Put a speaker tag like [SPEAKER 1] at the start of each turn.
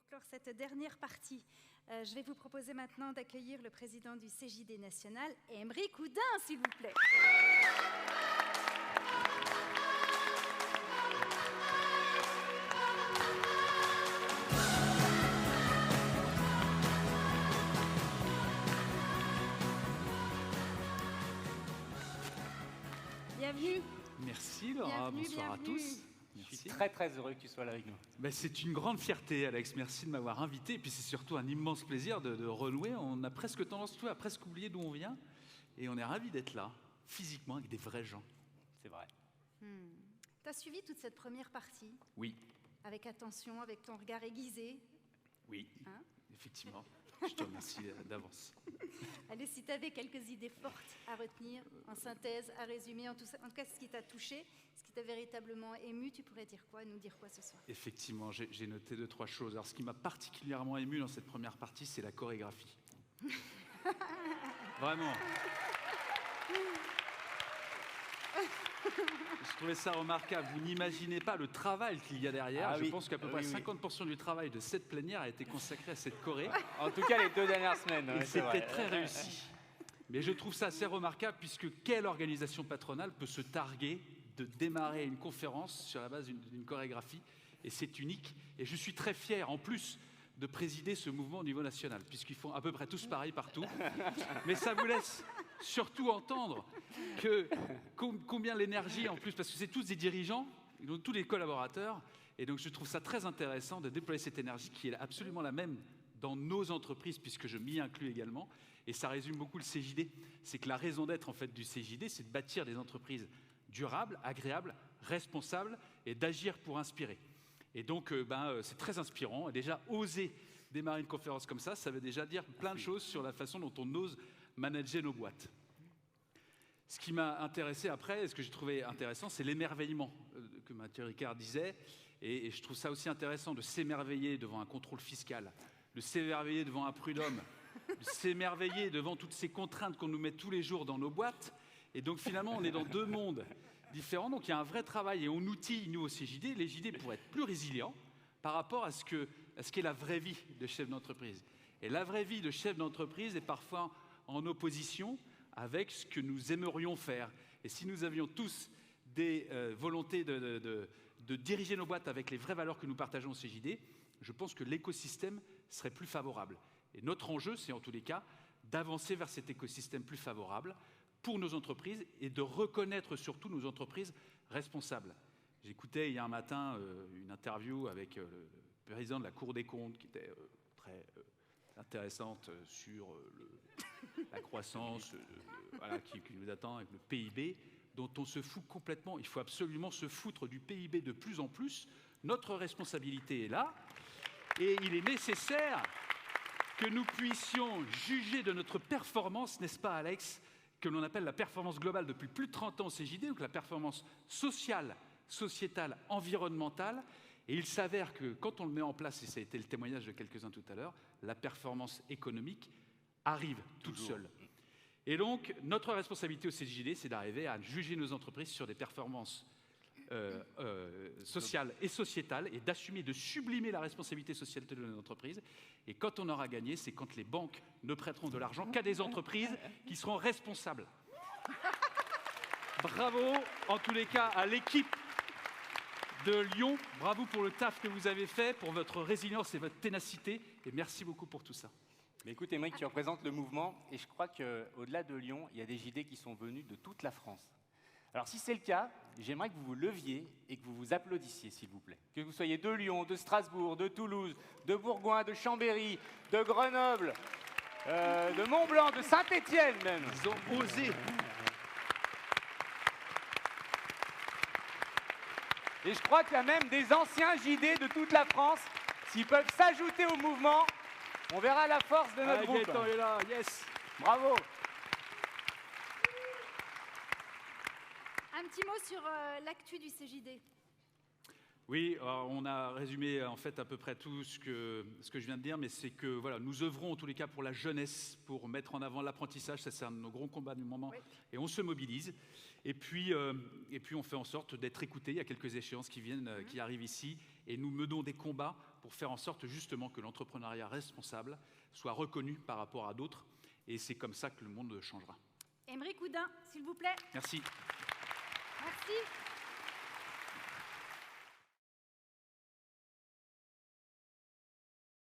[SPEAKER 1] clore cette dernière partie, je vais vous proposer maintenant d'accueillir le président du CJD national, Aymeric Oudin, s'il vous plaît. Bienvenue.
[SPEAKER 2] Merci Laura, bonsoir à tous.
[SPEAKER 3] Je suis très heureux que tu sois là avec nous.
[SPEAKER 2] Ben, c'est une grande fierté Alex, merci de m'avoir invité. Et puis c'est surtout un immense plaisir de renouer. On a presque tendance à presque oublier d'où on vient. Et on est ravis d'être là, physiquement, avec des vrais gens.
[SPEAKER 3] C'est vrai.
[SPEAKER 1] Tu as suivi toute cette première partie?
[SPEAKER 2] Oui.
[SPEAKER 1] Avec attention, avec ton regard aiguisé?
[SPEAKER 2] Oui, hein? Effectivement. Je te remercie d'avance.
[SPEAKER 1] Allez, si tu avais quelques idées fortes à retenir, en synthèse, à résumer, en tout cas ce qui t'a touché, ce qui t'a véritablement ému, tu pourrais dire quoi, nous dire quoi ce soir?
[SPEAKER 2] Effectivement, j'ai noté 2-3 choses. Alors, ce qui m'a particulièrement ému dans cette première partie, c'est la chorégraphie. Vraiment. Je trouvais ça remarquable. Vous n'imaginez pas le travail qu'il y a derrière. Je pense qu'à peu près 50% du travail de cette plénière a été consacré à cette choré.
[SPEAKER 3] En tout cas, les 2 dernières semaines.
[SPEAKER 2] Et c'était très réussi. Mais je trouve ça assez remarquable puisque quelle organisation patronale peut se targuer de démarrer une conférence sur la base d'une chorégraphie? Et c'est unique. Et je suis très fier, en plus, de présider ce mouvement au niveau national, puisqu'ils font à peu près tous pareil partout. Mais ça vous laisse surtout entendre que combien l'énergie, en plus, parce que c'est tous des dirigeants, tous des collaborateurs, et donc je trouve ça très intéressant de déployer cette énergie qui est absolument la même dans nos entreprises, puisque je m'y inclus également, et ça résume beaucoup le CJD. C'est que la raison d'être en fait du CJD, c'est de bâtir des entreprises durables, agréables, responsables, et d'agir pour inspirer. Et donc, c'est très inspirant. Et déjà, oser démarrer une conférence comme ça veut déjà dire plein de choses sur la façon dont on ose manager nos boîtes. Ce qui m'a intéressé après, et ce que j'ai trouvé intéressant, c'est l'émerveillement que Mathieu Ricard disait. Et je trouve ça aussi intéressant de s'émerveiller devant un contrôle fiscal, de s'émerveiller devant un prud'homme, de s'émerveiller devant toutes ces contraintes qu'on nous met tous les jours dans nos boîtes. Et donc, finalement, on est dans 2 mondes différents, donc il y a un vrai travail et on outille, nous, au CJD, les JD pour être plus résilients par rapport à ce qu'est la vraie vie de chef d'entreprise. Et la vraie vie de chef d'entreprise est parfois en opposition avec ce que nous aimerions faire. Et si nous avions tous des volontés de diriger nos boîtes avec les vraies valeurs que nous partageons au CJD, je pense que l'écosystème serait plus favorable. Et notre enjeu, c'est en tous les cas d'avancer vers cet écosystème plus favorable pour nos entreprises et de reconnaître surtout nos entreprises responsables. J'écoutais hier un matin une interview avec le président de la Cour des comptes qui était très intéressante sur la croissance qui nous attend avec le PIB, dont on se fout complètement. Il faut absolument se foutre du PIB de plus en plus. Notre responsabilité est là et il est nécessaire que nous puissions juger de notre performance, n'est-ce pas Alex, que l'on appelle la performance globale depuis plus de 30 ans au CJD, donc la performance sociale, sociétale, environnementale. Et il s'avère que quand on le met en place, et ça a été le témoignage de quelques-uns tout à l'heure, la performance économique arrive toute seule. Et donc, notre responsabilité au CJD, c'est d'arriver à juger nos entreprises sur des performances sociales et sociétales et d'assumer, de sublimer la responsabilité sociale de nos entreprises. Et quand on aura gagné, c'est quand les banques ne prêteront de l'argent qu'à des entreprises qui seront responsables. Bravo, en tous les cas, à l'équipe de Lyon. Bravo pour le taf que vous avez fait, pour votre résilience et votre ténacité. Et merci beaucoup pour tout ça.
[SPEAKER 3] Mais écoute, Aymeric, tu représentes le mouvement. Et je crois qu'au-delà de Lyon, il y a des JD qui sont venus de toute la France. Alors, si c'est le cas, j'aimerais que vous vous leviez et que vous vous applaudissiez, s'il vous plaît. Que vous soyez de Lyon, de Strasbourg, de Toulouse, de Bourgoin, de Chambéry, de Grenoble, de Mont-Blanc, de Saint-Étienne même.
[SPEAKER 2] Ils ont osé.
[SPEAKER 3] Et je crois qu'il y a même des anciens JD de toute la France. S'ils peuvent s'ajouter au mouvement, on verra la force de notre groupe.
[SPEAKER 2] Gaëtan est là, yes.
[SPEAKER 3] Bravo.
[SPEAKER 1] Un petit mot sur l'actu du CJD.
[SPEAKER 2] Oui, alors, on a résumé en fait à peu près tout ce que je viens de dire, mais c'est que voilà, nous œuvrons en tous les cas pour la jeunesse, pour mettre en avant l'apprentissage, ça c'est un de nos gros combats du moment,
[SPEAKER 1] Oui.
[SPEAKER 2] et on se mobilise. Et puis on fait en sorte d'être écoutés. Il y a quelques échéances qui viennent, qui arrivent ici, et nous menons des combats pour faire en sorte justement que l'entrepreneuriat responsable soit reconnu par rapport à d'autres, et c'est comme ça que le monde changera.
[SPEAKER 1] Aymeric Oudin, s'il vous plaît.
[SPEAKER 2] Merci.
[SPEAKER 1] Merci.